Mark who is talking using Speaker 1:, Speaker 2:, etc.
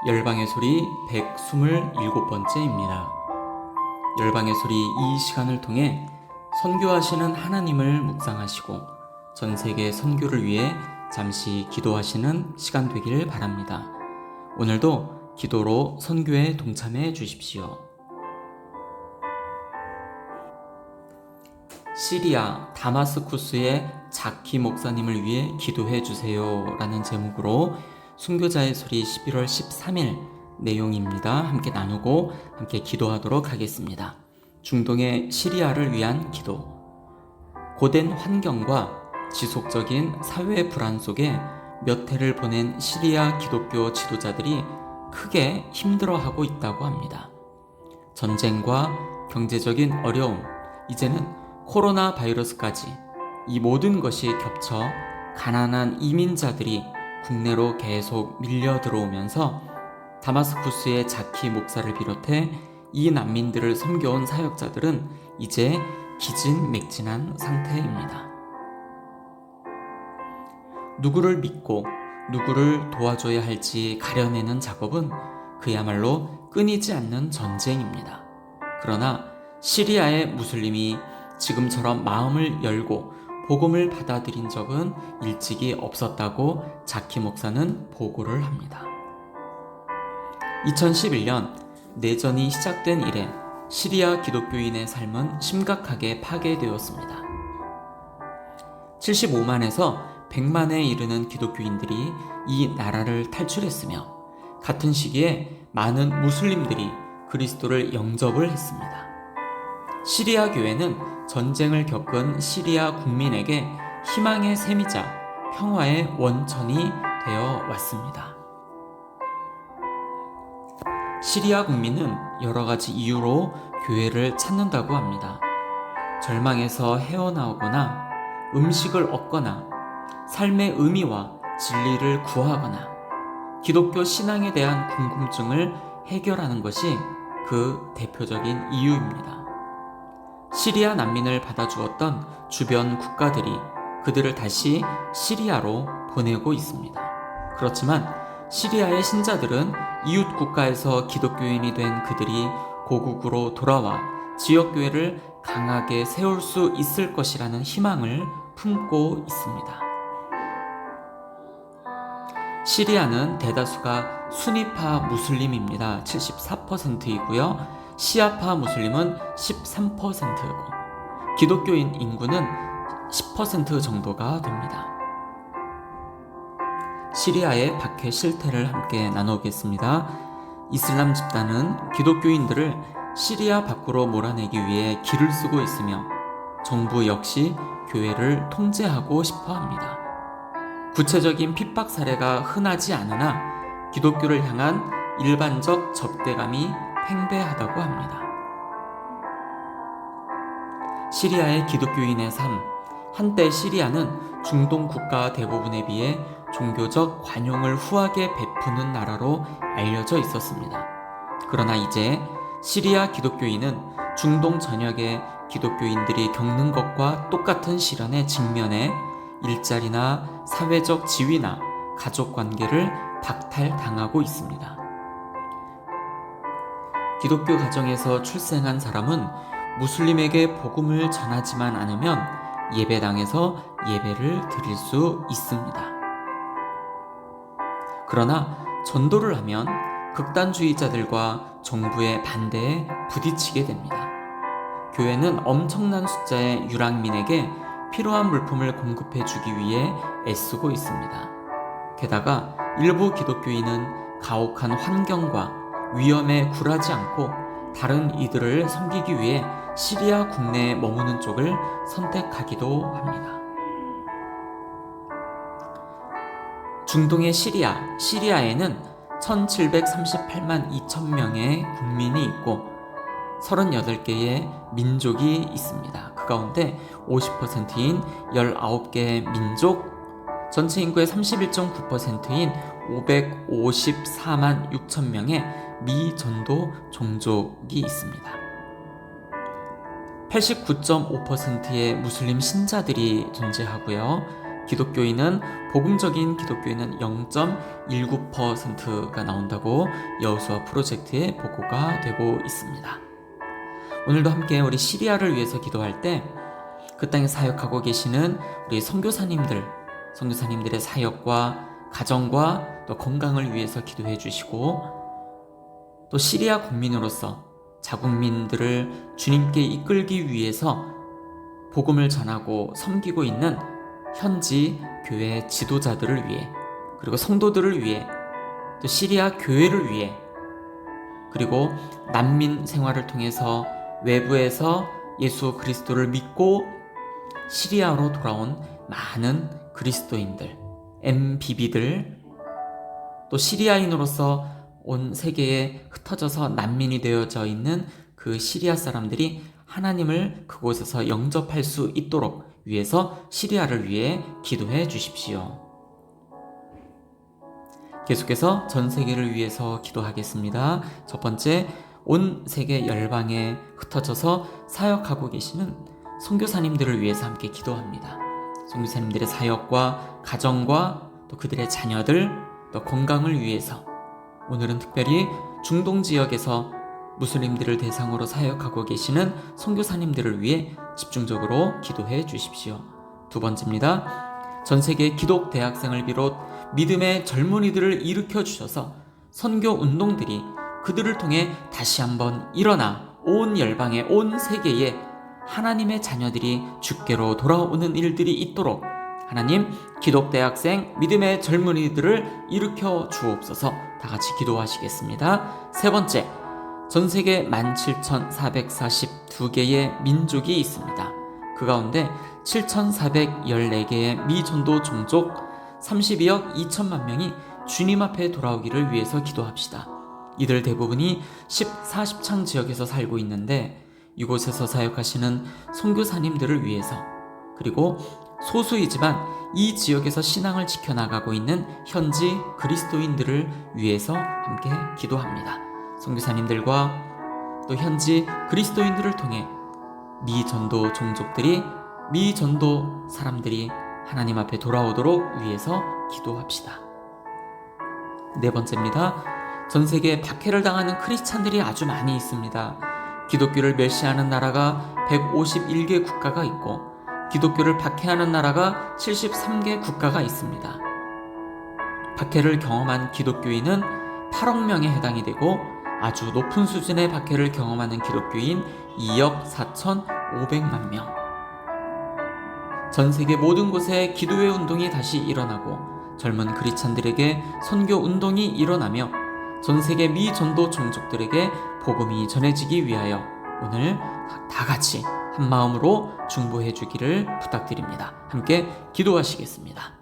Speaker 1: 열방의 소리 127번째입니다. 열방의 소리 이 시간을 통해 선교하시는 하나님을 묵상하시고 전 세계 선교를 위해 잠시 기도하시는 시간 되기를 바랍니다. 오늘도 기도로 선교에 동참해 주십시오. 시리아 다마스쿠스의 자키 목사님을 위해 기도해 주세요 라는 제목으로 순교자의 소리 11월 13일 내용입니다. 함께 나누고 함께 기도하도록 하겠습니다. 중동의 시리아를 위한 기도. 고된 환경과 지속적인 사회 불안 속에 몇 해를 보낸 시리아 기독교 지도자들이 크게 힘들어하고 있다고 합니다. 전쟁과 경제적인 어려움, 이제는 코로나 바이러스까지 이 모든 것이 겹쳐 가난한 이민자들이 국내로 계속 밀려 들어오면서 다마스쿠스의 자키 목사를 비롯해 이 난민들을 섬겨온 사역자들은 이제 기진맥진한 상태입니다. 누구를 믿고 누구를 도와줘야 할지 가려내는 작업은 그야말로 끊이지 않는 전쟁입니다. 그러나 시리아의 무슬림이 지금처럼 마음을 열고 복음을 받아들인 적은 일찍이 없었다고 자키 목사는 보고를 합니다. 2011년 내전이 시작된 이래 시리아 기독교인의 삶은 심각하게 파괴되었습니다. 75만에서 100만에 이르는 기독교인들이 이 나라를 탈출했으며 같은 시기에 많은 무슬림들이 그리스도를 영접을 했습니다. 시리아 교회는 전쟁을 겪은 시리아 국민에게 희망의 샘이자 평화의 원천이 되어 왔습니다. 시리아 국민은 여러 가지 이유로 교회를 찾는다고 합니다. 절망에서 헤어나오거나 음식을 얻거나 삶의 의미와 진리를 구하거나 기독교 신앙에 대한 궁금증을 해결하는 것이 그 대표적인 이유입니다. 시리아 난민을 받아주었던 주변 국가들이 그들을 다시 시리아로 보내고 있습니다. 그렇지만 시리아의 신자들은 이웃 국가에서 기독교인이 된 그들이 고국으로 돌아와 지역교회를 강하게 세울 수 있을 것이라는 희망을 품고 있습니다. 시리아는 대다수가 수니파 무슬림입니다. 74%이고요. 시아파 무슬림은 13%고 기독교인 인구는 10% 정도가 됩니다. 시리아의 박해 실태를 함께 나누겠습니다. 이슬람 집단은 기독교인들을 시리아 밖으로 몰아내기 위해 기를 쓰고 있으며 정부 역시 교회를 통제하고 싶어 합니다. 구체적인 핍박 사례가 흔하지 않으나 기독교를 향한 일반적 적대감이 팽배하다고 합니다. 시리아의 기독교인의 삶. 한때 시리아는 중동 국가 대부분에 비해 종교적 관용을 후하게 베푸는 나라로 알려져 있었습니다. 그러나 이제 시리아 기독교인은 중동 전역의 기독교인들이 겪는 것과 똑같은 시련에 직면해 일자리나 사회적 지위나 가족 관계를 박탈당하고 있습니다. 기독교 가정에서 출생한 사람은 무슬림에게 복음을 전하지만 않으면 예배당에서 예배를 드릴 수 있습니다. 그러나 전도를 하면 극단주의자들과 정부의 반대에 부딪히게 됩니다. 교회는 엄청난 숫자의 유랑민에게 필요한 물품을 공급해주기 위해 애쓰고 있습니다. 게다가 일부 기독교인은 가혹한 환경과 위험에 굴하지 않고 다른 이들을 섬기기 위해 시리아 국내에 머무는 쪽을 선택하기도 합니다. 중동의 시리아에는 1738만 2천 명의 국민이 있고 38개의 민족이 있습니다. 그 가운데 50%인 19개의 민족, 전체 인구의 31.9%인 554만 6천 명의 미전도 종족이 있습니다. 89.5%의 무슬림 신자들이 존재하고요. 복음적인 기독교인은 0.19%가 나온다고 여호수아 프로젝트의 보고가 되고 있습니다. 오늘도 함께 우리 시리아를 위해서 기도할 때 그 땅에 사역하고 계시는 우리 선교사님들의 사역과 가정과 또 건강을 위해서 기도해 주시고, 또 시리아 국민으로서 자국민들을 주님께 이끌기 위해서 복음을 전하고 섬기고 있는 현지 교회 지도자들을 위해, 그리고 성도들을 위해, 또 시리아 교회를 위해, 그리고 난민 생활을 통해서 외부에서 예수 그리스도를 믿고 시리아로 돌아온 많은 그리스도인들, MBB들, 또 시리아인으로서 온 세계에 흩어져서 난민이 되어져 있는 그 시리아 사람들이 하나님을 그곳에서 영접할 수 있도록 위해서 시리아를 위해 기도해 주십시오. 계속해서 전 세계를 위해서 기도하겠습니다. 첫 번째, 온 세계 열방에 흩어져서 사역하고 계시는 선교사님들을 위해서 함께 기도합니다. 선교사님들의 사역과 가정과 또 그들의 자녀들, 또 건강을 위해서 오늘은 특별히 중동 지역에서 무슬림들을 대상으로 사역하고 계시는 선교사님들을 위해 집중적으로 기도해 주십시오. 두 번째입니다. 전 세계 기독 대학생을 비롯 믿음의 젊은이들을 일으켜 주셔서 선교 운동들이 그들을 통해 다시 한번 일어나 온 열방에, 온 세계에 하나님의 자녀들이 주께로 돌아오는 일들이 있도록 하나님, 기독 대학생, 믿음의 젊은이들을 일으켜 주옵소서. 다 같이 기도하시겠습니다. 세 번째, 전 세계 17,442개의 민족이 있습니다. 그 가운데 7,414개의 미전도 종족 32억 2천만 명이 주님 앞에 돌아오기를 위해서 기도합시다. 이들 대부분이 10,40창 지역에서 살고 있는데 이곳에서 사역하시는 선교사님들을 위해서, 그리고 소수이지만 이 지역에서 신앙을 지켜나가고 있는 현지 그리스도인들을 위해서 함께 기도합니다. 선교사님들과 또 현지 그리스도인들을 통해 미전도 종족들이, 미전도 사람들이 하나님 앞에 돌아오도록 위해서 기도합시다. 네 번째입니다. 전 세계에 박해를 당하는 크리스찬들이 아주 많이 있습니다. 기독교를 멸시하는 나라가 151개 국가가 있고 기독교를 박해하는 나라가 73개 국가가 있습니다. 박해를 경험한 기독교인은 8억 명에 해당이 되고 아주 높은 수준의 박해를 경험하는 기독교인 2억 4,500만 명. 전 세계 모든 곳에 기도의 운동이 다시 일어나고 젊은 크리스찬들에게 선교 운동이 일어나며 전 세계 미전도 종족들에게 복음이 전해지기 위하여 오늘 다 같이 한 마음으로 중보해 주기를 부탁드립니다. 함께 기도하시겠습니다.